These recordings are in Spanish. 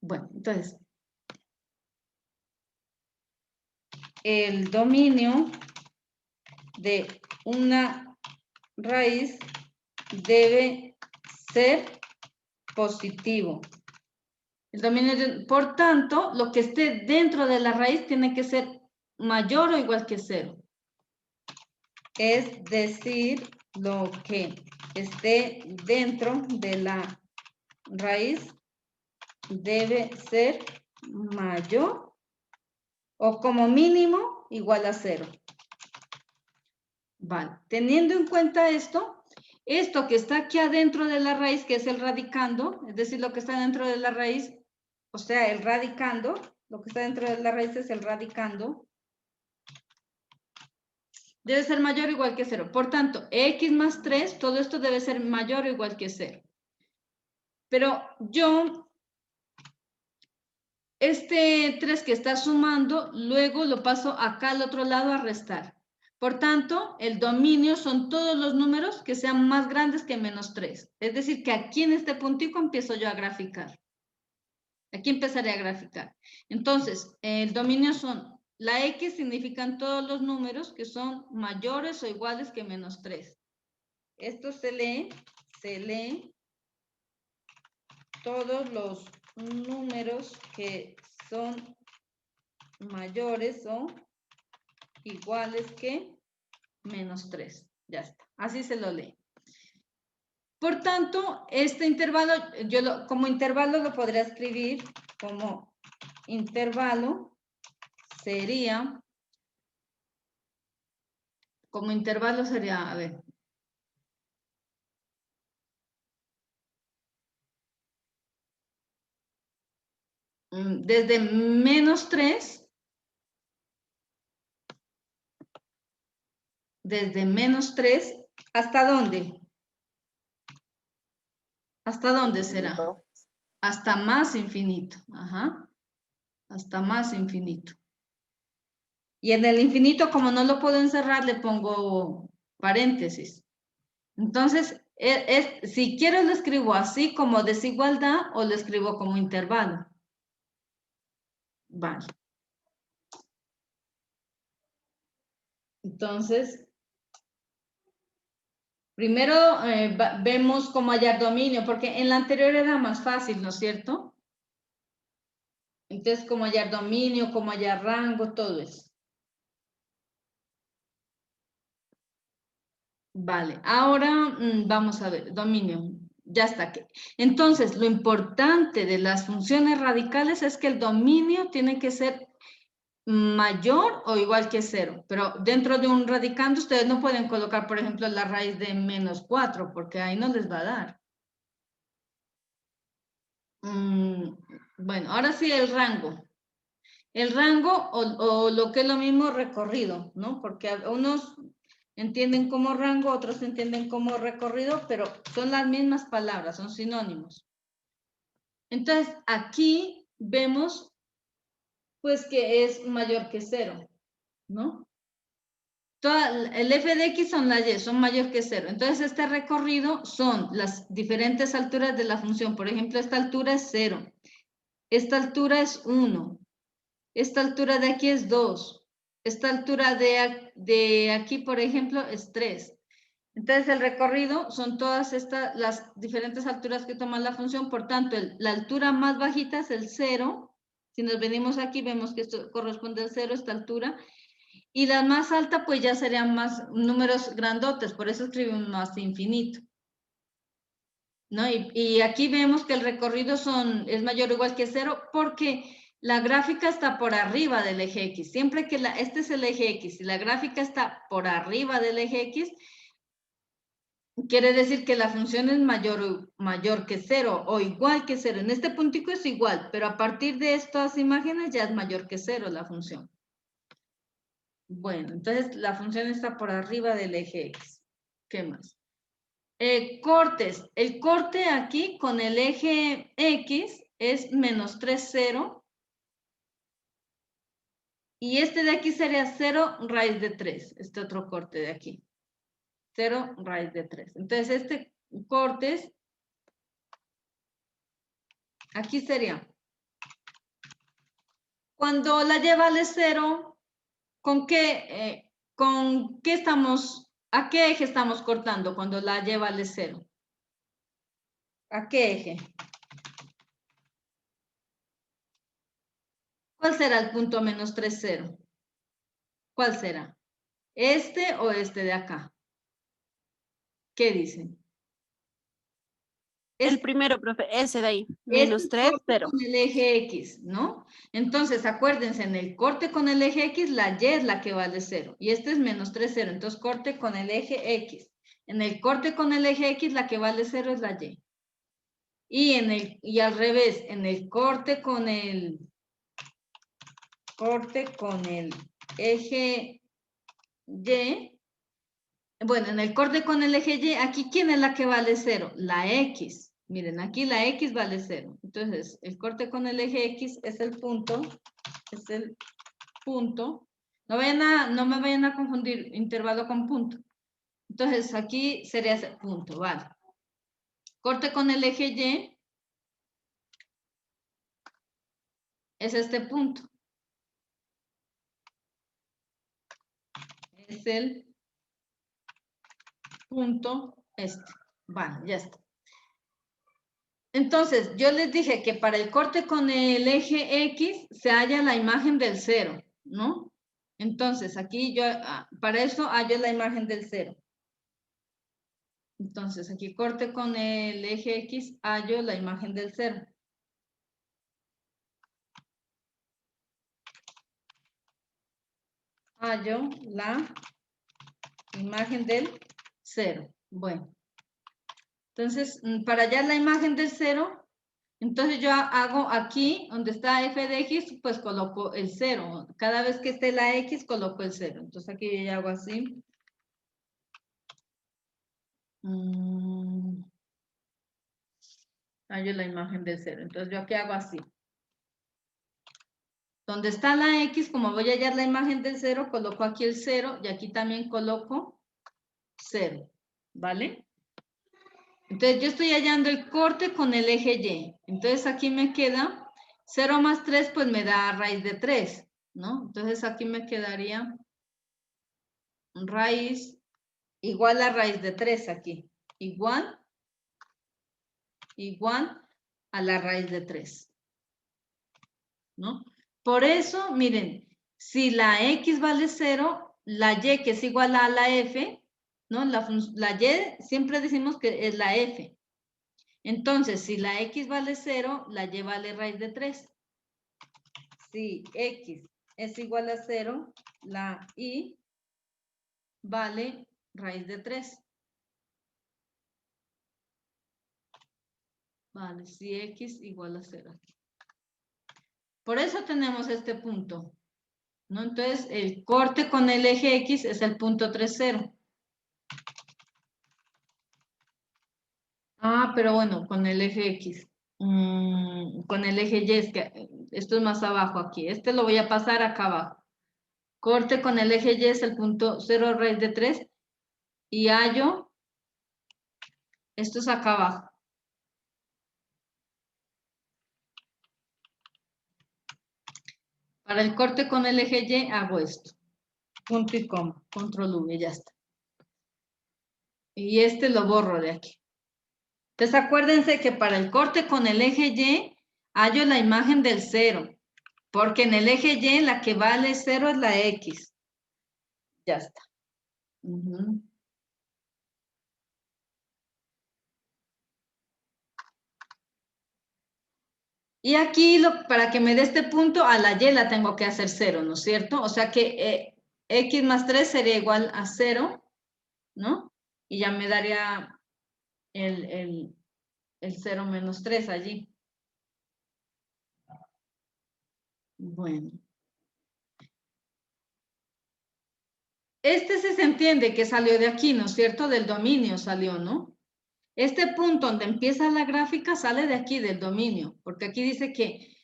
Bueno, entonces, el dominio de una raíz debe ser positivo. El dominio por tanto, lo que esté dentro de la raíz tiene que ser mayor o igual que 0. Es decir, lo que esté dentro de la raíz debe ser mayor o como mínimo igual a 0. Vale, teniendo en cuenta esto que está aquí adentro de la raíz, que es el radicando, es decir, lo que está dentro de la raíz, o sea, el radicando, lo que está dentro de la raíz es el radicando, debe ser mayor o igual que 0. Por tanto, x más 3, todo esto debe ser mayor o igual que 0. Pero yo, este 3 que está sumando, luego lo paso acá al otro lado a restar. Por tanto, el dominio son todos los números que sean más grandes que menos 3. Es decir, que aquí en este puntico empiezo yo a graficar. Aquí empezaré a graficar. Entonces, el dominio son, la X significan todos los números que son mayores o iguales que menos 3. Esto se lee todos los números que son mayores o iguales que menos 3. Ya está. Así se lo lee. Por tanto, este intervalo, como intervalo lo podría escribir como intervalo sería, a ver, desde menos 3, ¿hasta dónde? ¿Hasta dónde será? Hasta más infinito. Ajá. Hasta más infinito. Y en el infinito, como no lo puedo encerrar, le pongo paréntesis. Entonces, si quiero lo escribo así como desigualdad o lo escribo como intervalo. Vale. Entonces, primero vemos cómo hallar dominio, porque en la anterior era más fácil, ¿no es cierto? Entonces, cómo hallar dominio, cómo hallar rango, todo eso. Vale, ahora vamos a ver, dominio. Ya está aquí. Entonces, lo importante de las funciones radicales es que el dominio tiene que ser mayor o igual que 0. Pero dentro de un radicando ustedes no pueden colocar, por ejemplo, la raíz de menos 4, porque ahí no les va a dar. Bueno, ahora sí el rango. El rango o lo que es lo mismo recorrido, ¿no? Porque unos entienden como rango, otros entienden como recorrido, pero son las mismas palabras, son sinónimos. Entonces, aquí vemos, pues, que es mayor que 0, ¿no? El f de x son las y, son mayor que 0. Entonces, este recorrido son las diferentes alturas de la función. Por ejemplo, esta altura es 0. Esta altura es 1. Esta altura de aquí es 2. Esta altura de aquí, por ejemplo, es 3. Entonces, el recorrido son todas las diferentes alturas que toma la función. Por tanto, la altura más bajita es el 0. Si nos venimos aquí, vemos que esto corresponde al 0, esta altura. Y la más alta, pues ya serían más números grandotes. Por eso escribimos más infinito. ¿No? Y aquí vemos que el recorrido es mayor o igual que 0 porque la gráfica está por arriba del eje X. Siempre que este es el eje X y la gráfica está por arriba del eje X, quiere decir que la función es mayor que 0 o igual que 0. En este puntico es igual, pero a partir de estas imágenes ya es mayor que 0 la función. Bueno, entonces la función está por arriba del eje X. ¿Qué más? Cortes. El corte aquí con el eje X es menos 3, 0. Y este de aquí sería 0 raíz de 3. Este otro corte de aquí. 0 raíz de 3. Entonces, este corte aquí sería Cuando la Y vale 0, ¿con qué estamos, a qué eje estamos cortando cuando la Y vale 0? ¿A qué eje? ¿Cuál será el punto menos 3, 0? ¿Cuál será? ¿Este o este de acá? ¿Qué dicen? El primero, profe, ese de ahí, Este menos es 3, corte 0. con el eje X, ¿no? Entonces, acuérdense, en el corte con el eje X, la Y es la que vale 0. Y este es menos 3, 0. Entonces, corte con el eje X. En el corte con el eje X, la que vale 0 es la Y. Y al revés, en el corte con el eje Y, bueno, en el corte con el eje Y, aquí, ¿quién es la que vale 0? La X. Miren, aquí la X vale 0. Entonces, el corte con el eje X es el punto. No me vayan a confundir intervalo con punto. Entonces, aquí sería ese punto, vale. Corte con el eje Y es este punto. Es el punto este. Vale, ya está. Entonces, yo les dije que para el corte con el eje X se halla la imagen del 0, ¿no? Entonces, aquí yo, para eso hallo la imagen del 0. Entonces, aquí corte con el eje X, hallo la imagen del 0. Hallo la imagen del 0. Bueno, entonces, para hallar la imagen del 0, entonces yo hago aquí, donde está f de x, pues coloco el 0. Cada vez que esté la x, coloco el 0. Entonces aquí yo ya hago así. Hallo la imagen del 0. Entonces yo aquí hago así. Donde está la x, como voy a hallar la imagen del 0, coloco aquí el 0 y aquí también coloco 0. ¿Vale? Entonces yo estoy hallando el corte con el eje Y. Entonces aquí me queda 0 más 3, pues me da raíz de 3, ¿no? Entonces aquí me quedaría raíz igual a raíz de 3 aquí. Igual a la raíz de 3, ¿no? Por eso, miren, si la X vale 0, la Y, que es igual a la F, ¿no? La Y siempre decimos que es la F. Entonces, si la X vale 0, la Y vale raíz de 3. Si X es igual a 0, la Y vale raíz de 3. Vale, si X igual a 0. Por eso tenemos este punto, ¿no? Entonces, el corte con el eje X es el punto 3, 0. Pero bueno, con el eje X. Con el eje Y, es que esto es más abajo aquí. Este lo voy a pasar acá abajo. Corte con el eje Y es el punto 0 raíz de 3. Y hallo, esto es acá abajo. Para el corte con el eje Y hago esto. Punto y coma. Control V, ya está. Y este lo borro de aquí. Entonces acuérdense que para el corte con el eje Y hallo la imagen del 0. Porque en el eje Y la que vale 0 es la X. Ya está. Y aquí, para que me dé este punto, a la Y la tengo que hacer 0, ¿no es cierto? O sea que X más 3 sería igual a 0, ¿no? Y ya me daría el 0 menos 3 allí. Bueno. Este sí se entiende que salió de aquí, ¿no es cierto? Del dominio salió, ¿no? Este punto donde empieza la gráfica sale de aquí, del dominio, porque aquí dice que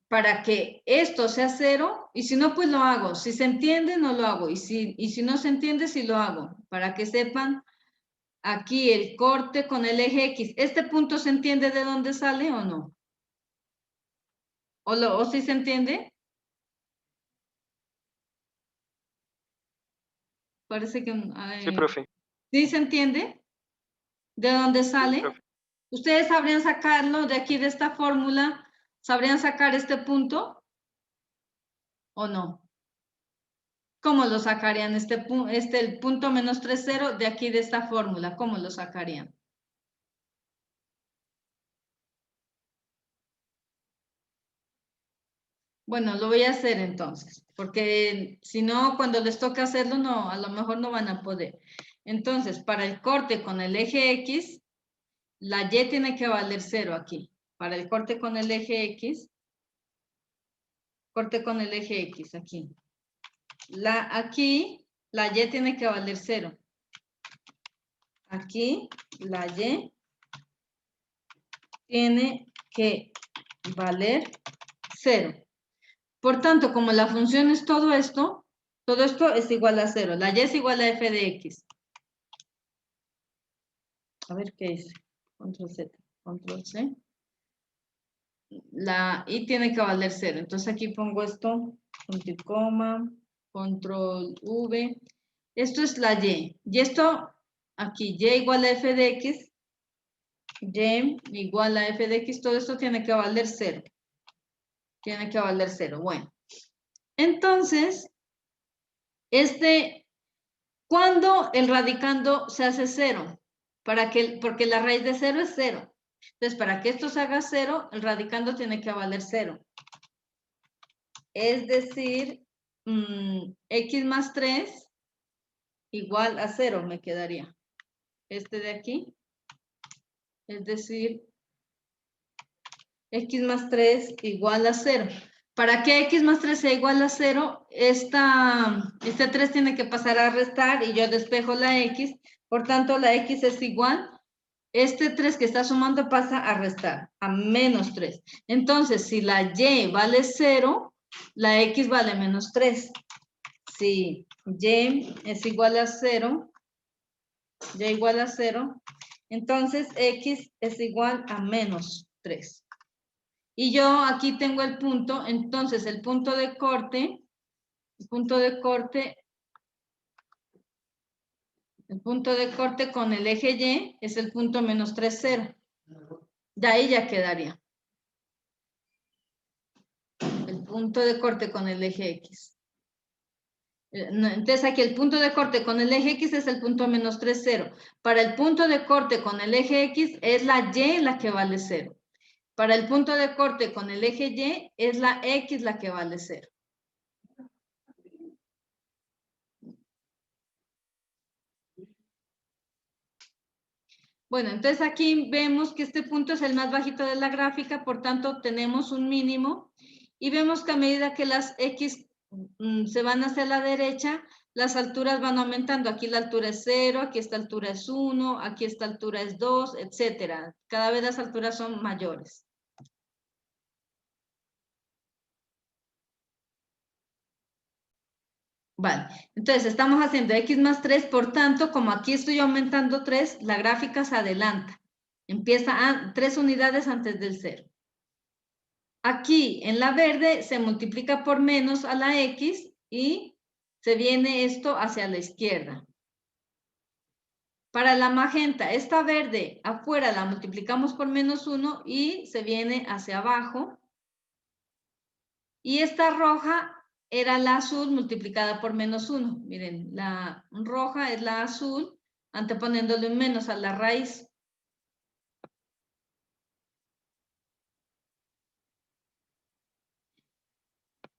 para que esto sea 0, y si no, pues lo hago. Si se entiende, no lo hago. Y si no se entiende, sí lo hago. Para que sepan, aquí el corte con el eje X. ¿Este punto se entiende de dónde sale o no? ¿O sí se entiende? Parece que... Sí, profe. ¿Sí se entiende? ¿De dónde Sí, sale? profe. ¿Ustedes sabrían sacarlo de aquí, de esta fórmula? ¿Sabrían sacar este punto? ¿O no? ¿Cómo lo sacarían el punto menos 3,0 de aquí, de esta fórmula? ¿Cómo lo sacarían? Bueno, lo voy a hacer entonces, porque si no, cuando les toca hacerlo, no, a lo mejor no van a poder. Entonces, para el corte con el eje X, la Y tiene que valer 0 aquí. Para el corte con el eje X, corte con el eje X aquí. Aquí, la Y tiene que valer 0. Aquí, la Y tiene que valer 0. Por tanto, como la función es todo esto es igual a 0. La Y es igual a f de x. A ver qué dice. Control Z, control C. La Y tiene que valer 0. Entonces aquí pongo esto, punto y coma, control V. Esto es la Y. Y esto, aquí, Y igual a f de x. Y igual a f de x. Todo esto tiene que valer 0. Tiene que valer 0. Bueno. Entonces, ¿cuándo el radicando se hace 0? Porque la raíz de 0 es 0. Entonces, para que esto se haga 0, el radicando tiene que valer 0. Es decir, x más 3 igual a 0 me quedaría. Este de aquí. Es decir, x más 3 igual a 0. Para que x más 3 sea igual a 0, este 3 tiene que pasar a restar y yo despejo la x. Por tanto, la x es igual. Este 3 que está sumando pasa a restar, a menos 3. Entonces, si la y vale 0, la x vale menos 3. Si y es igual a 0, y igual a 0, entonces x es igual a menos 3. Y yo aquí tengo el punto, entonces el punto de corte con el eje Y es el punto menos 3, 0. De ahí ya quedaría. El punto de corte con el eje X. Entonces aquí el punto de corte con el eje X es el punto menos 3, 0. Para el punto de corte con el eje X es la Y la que vale 0. Para el punto de corte con el eje Y es la X la que vale 0. Bueno, entonces aquí vemos que este punto es el más bajito de la gráfica, por tanto tenemos un mínimo y vemos que a medida que las X se van hacia la derecha, las alturas van aumentando. Aquí la altura es 0, aquí esta altura es 1, aquí esta altura es 2, etcétera. Cada vez las alturas son mayores. Vale, entonces estamos haciendo x más 3, por tanto, como aquí estoy aumentando 3, la gráfica se adelanta. Empieza a 3 unidades antes del 0. Aquí en la verde se multiplica por menos a la x y se viene esto hacia la izquierda. Para la magenta, esta verde afuera la multiplicamos por menos 1 y se viene hacia abajo. Y esta roja era la azul multiplicada por menos 1. Miren, la roja es la azul, anteponiéndole un menos a la raíz.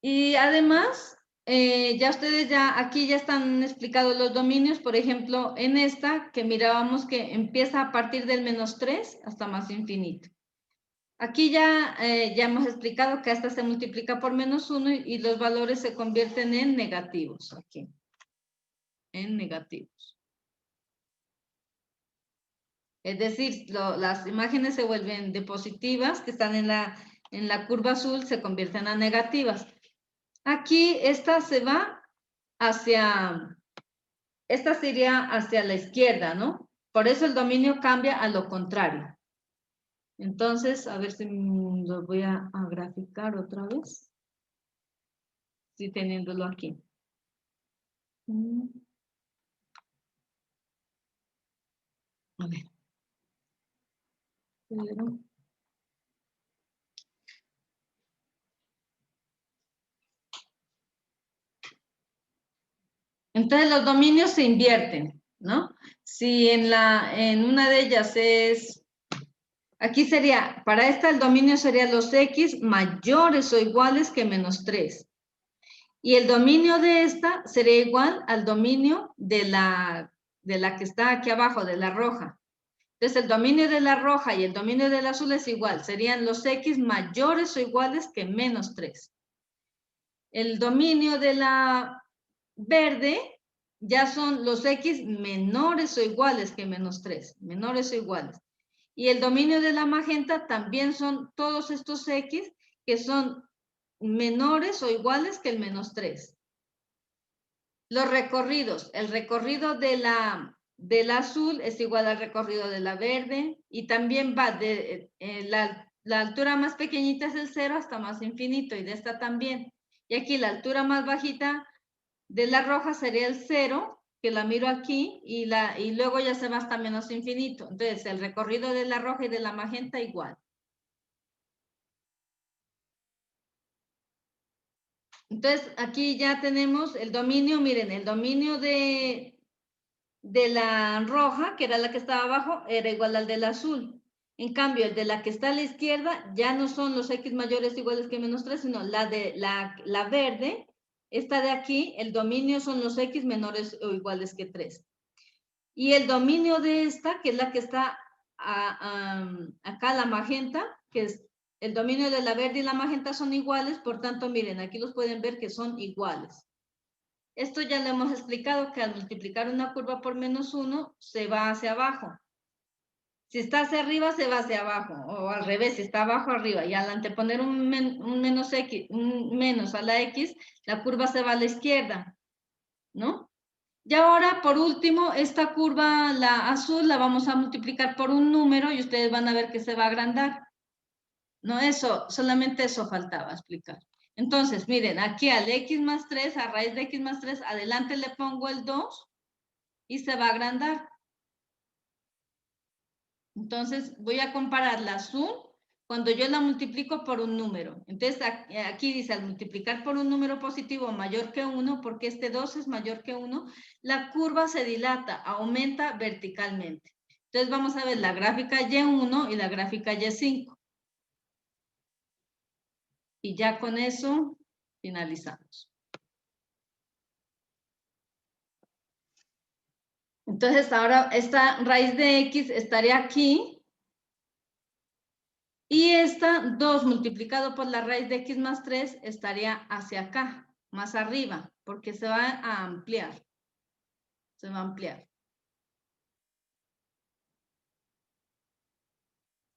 Y además, ya ustedes aquí ya están explicados los dominios. Por ejemplo, en esta que mirábamos que empieza a partir del menos 3 hasta más infinito. Aquí ya hemos explicado que esta se multiplica por menos 1 y los valores se convierten en negativos aquí. En negativos. Es decir, las imágenes se vuelven de positivas, que están en la curva azul, se convierten a negativas. Aquí esta se va esta sería hacia la izquierda, ¿no? Por eso el dominio cambia a lo contrario. Entonces, a ver si lo voy a graficar otra vez. Sí, teniéndolo aquí. A ver. Entonces los dominios se invierten, ¿no? Si en una de ellas es, aquí sería, para esta el dominio sería los x mayores o iguales que menos 3. Y el dominio de esta sería igual al dominio de la que está aquí abajo, de la roja. Entonces el dominio de la roja y el dominio del azul es igual, serían los x mayores o iguales que menos 3. El dominio de la verde ya son los x menores o iguales que menos 3, menores o iguales. Y el dominio de la magenta también son todos estos x que son menores o iguales que el menos 3. Los recorridos, el recorrido del azul es igual al recorrido de la verde y también va de la altura más pequeñita es el 0 hasta más infinito y de esta también. Y aquí la altura más bajita de la roja sería el 0, que la miro aquí, y luego ya se va hasta menos infinito. Entonces, el recorrido de la roja y de la magenta igual. Entonces, aquí ya tenemos el dominio, miren, el dominio de la roja, que era la que estaba abajo, era igual al del azul. En cambio, el de la que está a la izquierda ya no son los x mayores iguales que menos 3, sino la de la verde. Esta de aquí, el dominio son los x menores o iguales que 3. Y el dominio de esta, que es la que está acá, la magenta, que es el dominio de la verde y la magenta son iguales, por tanto, miren, aquí los pueden ver que son iguales. Esto ya lo hemos explicado, que al multiplicar una curva por menos 1, se va hacia abajo. Si está hacia arriba, se va hacia abajo, o al revés, si está abajo, arriba. Y al anteponer un menos a la x, la curva se va a la izquierda, ¿no? Y ahora, por último, esta curva, la azul, la vamos a multiplicar por un número y ustedes van a ver que se va a agrandar. No, eso, solamente eso faltaba explicar. Entonces, miren, aquí al x más 3, a raíz de x más 3, adelante le pongo el 2 y se va a agrandar. Entonces, voy a comparar la azul cuando yo la multiplico por un número. Entonces, aquí dice, al multiplicar por un número positivo mayor que 1, porque este 2 es mayor que 1, la curva se dilata, aumenta verticalmente. Entonces, vamos a ver la gráfica Y1 y la gráfica Y5. Y ya con eso finalizamos. Entonces, ahora esta raíz de x estaría aquí. Y esta 2 multiplicado por la raíz de x más 3 estaría hacia acá, más arriba, porque se va a ampliar. Se va a ampliar.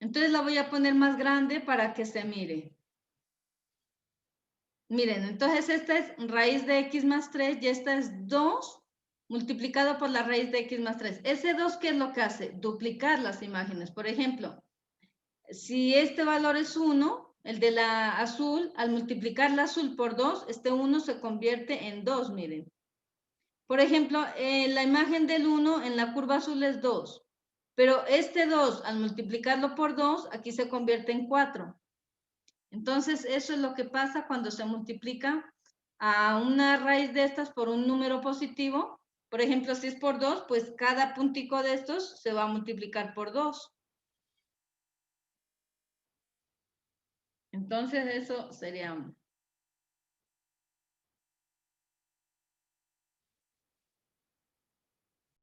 Entonces la voy a poner más grande para que se mire. Miren, entonces esta es raíz de x más 3 y esta es 2 multiplicado por la raíz de x más 3. Ese 2, ¿qué es lo que hace? Duplicar las imágenes. Por ejemplo, si este valor es 1, el de la azul, al multiplicar la azul por 2, este 1 se convierte en 2, miren. Por ejemplo, la imagen del 1 en la curva azul es 2, pero este 2, al multiplicarlo por 2, aquí se convierte en 4. Entonces, eso es lo que pasa cuando se multiplica a una raíz de estas por un número positivo. Por ejemplo, si es por 2, pues cada puntico de estos se va a multiplicar por 2. Entonces, eso sería